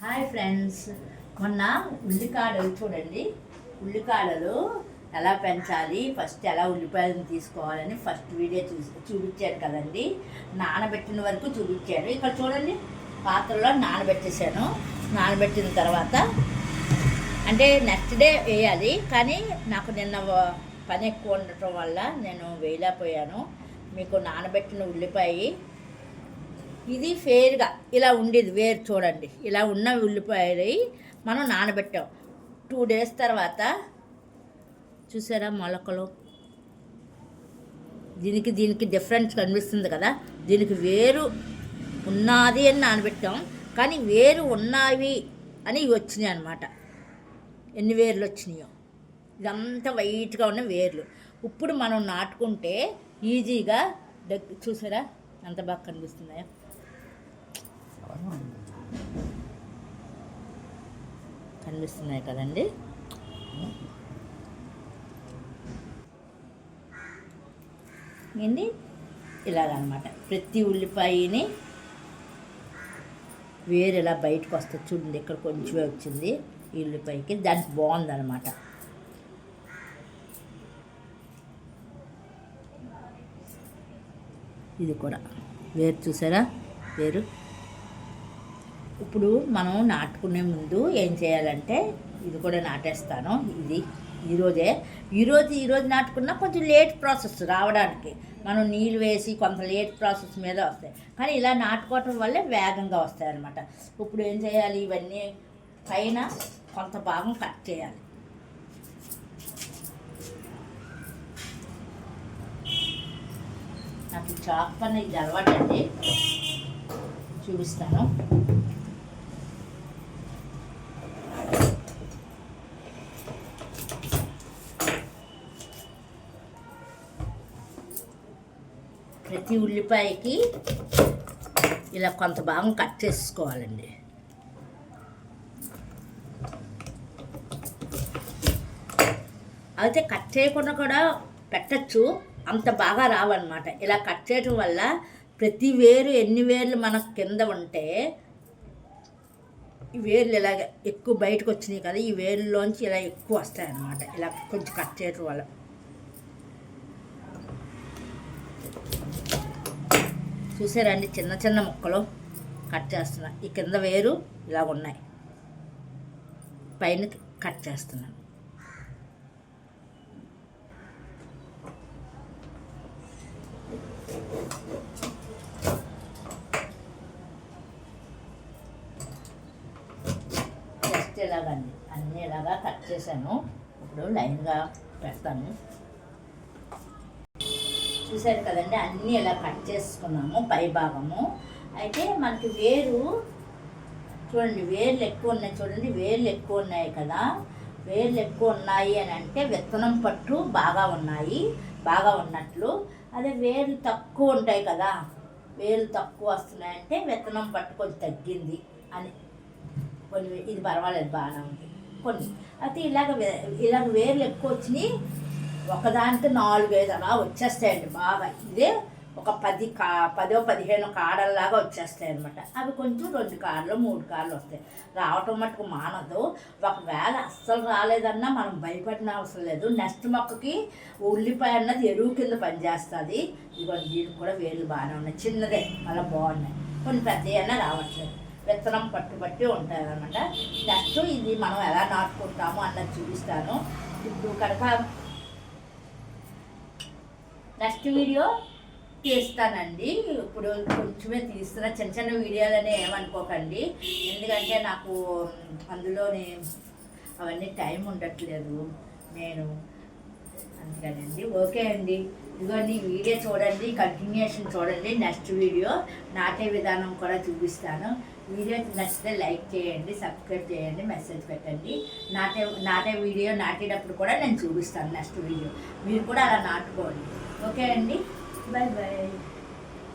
Hi friends, మొన్న ఉల్లికాడలు చూడండి. ఉల్లికాడలు ఎలా పెంచాలి, ఫస్ట్ ఎలా ఉల్లిపాయలను తీసుకోవాలని ఫస్ట్ వీడియో చూపించాను కదండి. నానబెట్టిన వరకు చూపించాను. ఇక్కడ చూడండి, పాత్రలో నానబెట్టేసాను. నానబెట్టిన తర్వాత అంటే నెక్స్ట్ డే వేయాలి, కానీ నాకు నిన్న పని ఎక్కువ ఉండటం వల్ల నేను వేయలేకపోయాను. మీకు నానబెట్టిన ఉల్లిపాయ ఇది ఫేర్గా ఇలా ఉండేది, వేరు చూడండి. ఇలా ఉన్న ఉల్లిపాయలు మనం నానబెట్టాం. 2 days తర్వాత చూసారా మొలకలు. దీనికి డిఫరెన్స్ కనిపిస్తుంది కదా. దీనికి వేరు ఉన్నది అని నానబెట్టాం, కానీ వేరు ఉన్నవి అని వచ్చినాయి అన్నమాట. ఎన్ని వేర్లు వచ్చినాయో, ఇదంతా వైట్గా ఉన్న వేర్లు. ఇప్పుడు మనం నాటుకుంటే ఈజీగా చూసారా ఎంత బాగా కనిపిస్తున్నాయో. కనిపిస్తున్నాయి కదండి. ఏంటి ఇలాగనమాట. ప్రతి ఉల్లిపాయని వేరు ఇలా బయటకు వస్తుంది చూడండి. ఇక్కడ కొంచెమే వచ్చింది ఈ ఉల్లిపాయకి, దానికి బాగుందన్నమాట. ఇది కూడా వేరు చూసారా, వేరు. ఇప్పుడు మనం నాటుకునే ముందు ఏం చేయాలంటే, ఇది కూడా నాటేస్తాను. ఇది ఈరోజు నాటుకున్నా కొంచెం లేట్ ప్రాసెస్ రావడానికి. మనం నీళ్ళు వేసి కొంత లేట్ ప్రాసెస్ మీద వస్తాయి, కానీ ఇలా నాటుకోవటం వల్లే వేగంగా వస్తాయి అన్నమాట. ఇప్పుడు ఏం చేయాలి, ఇవన్నీ పైన కొంత భాగం కట్ చేయాలి. నాకు చాక్ పని ఇది అలవాటు అండి, చూపిస్తాను. ప్రతి ఉల్లిపాయకి ఇలా కొంత భాగం కట్ చేసుకోవాలండి. అయితే కట్ చేయకుండా కూడా పెట్టచ్చు, అంత బాగా రావన్నమాట. ఇలా కట్ చేయడం వల్ల ప్రతి వేరు ఎన్ని వేర్లు మనకు కింద ఉంటే ఈ వేర్లు ఇలాగ ఎక్కువ బయటకు వచ్చినాయి కదా, ఈ వేర్లోంచి ఇలా ఎక్కువ వస్తాయి అన్నమాట. ఇలా కొంచెం కట్ చేయడం వల్ల. చూసారండి, చిన్న చిన్న ముక్కలు కట్ చేస్తున్నా. ఈ కింద వేరు ఇలా ఉన్నాయి, పైన కట్ చేస్తున్నాను. జస్ట్ ఇలాగండి, అన్నీ ఇలాగా కట్ చేశాను. ఇప్పుడు లైన్గా పెడతాను. చూసారు కదండి, అన్నీ ఇలా కట్ చేసుకున్నాము పై భాగము. అయితే మనకి వేరు చూడండి, వేర్లు ఎక్కువ ఉన్నాయి చూడండి. వేర్లు ఎక్కువ ఉన్నాయి కదా, వేర్లు ఎక్కువ ఉన్నాయి అని అంటే విత్తనం పట్టు బాగా ఉన్నట్లు. అదే వేర్లు తక్కువ ఉంటాయి కదా, వేర్లు తక్కువ వస్తున్నాయంటే విత్తనం పట్టు కొంచెం తగ్గింది అని. కొన్ని ఇది పర్వాలేదు, బాగానే ఉంది కొన్ని. అయితే ఇలాగ వేర్లు ఎక్కువ వచ్చినాయి, ఒకదానికి 4-5 అలా వచ్చేస్తాయండి బాగా. ఇదే ఒక 10-15 కాడల్లాగా వచ్చేస్తాయి అనమాట. అవి కొంచెం 2 కాడలు 3 కాడలు వస్తాయి. రావటం మటుకు మానదు. ఒకవేళ అస్సలు రాలేదన్నా మనం భయపడిన అవసరం లేదు. నెక్స్ట్ మొక్కకి ఉల్లిపాయ అన్నది ఎరువు కింద పనిచేస్తుంది. ఇదిగోండి, దీనికి కూడా వేర్లు బాగానే ఉన్నాయి, చిన్నదే అలా బాగున్నాయి. కొన్ని పెద్దవి అన్నా రావట్లేదు, విత్తనం పట్టుబట్టి ఉంటాయి అన్నమాట. నెక్స్ట్ ఇది మనం ఎలా నాటుకుంటాము అన్నది చూపిస్తాను. ఇప్పుడు కనుక నెక్స్ట్ వీడియో తీస్తానండి. ఇప్పుడు కొంచెమే తీస్తున్నా, చిన్న చిన్న వీడియోలనే ఏమనుకోకండి. ఎందుకంటే నాకు అందులోని అవన్నీ టైం ఉండట్లేదు నేను, అందుకనండి. ఓకే అండి, ఇదిగోండి వీడియో చూడండి, కంటిన్యూషన్ చూడండి. నెక్స్ట్ వీడియో నాటే విధానం కూడా చూపిస్తాను. వీడియో నచ్చితే లైక్ చేయండి, సబ్స్క్రైబ్ చేయండి, మెసేజ్ పెట్టండి. నాటే వీడియో నాటేటప్పుడు కూడా నేను చూపిస్తాను నెక్స్ట్ వీడియో. మీరు కూడా అలా నాటుకోండి. ఓకే అండి, బాయ్ బాయ్.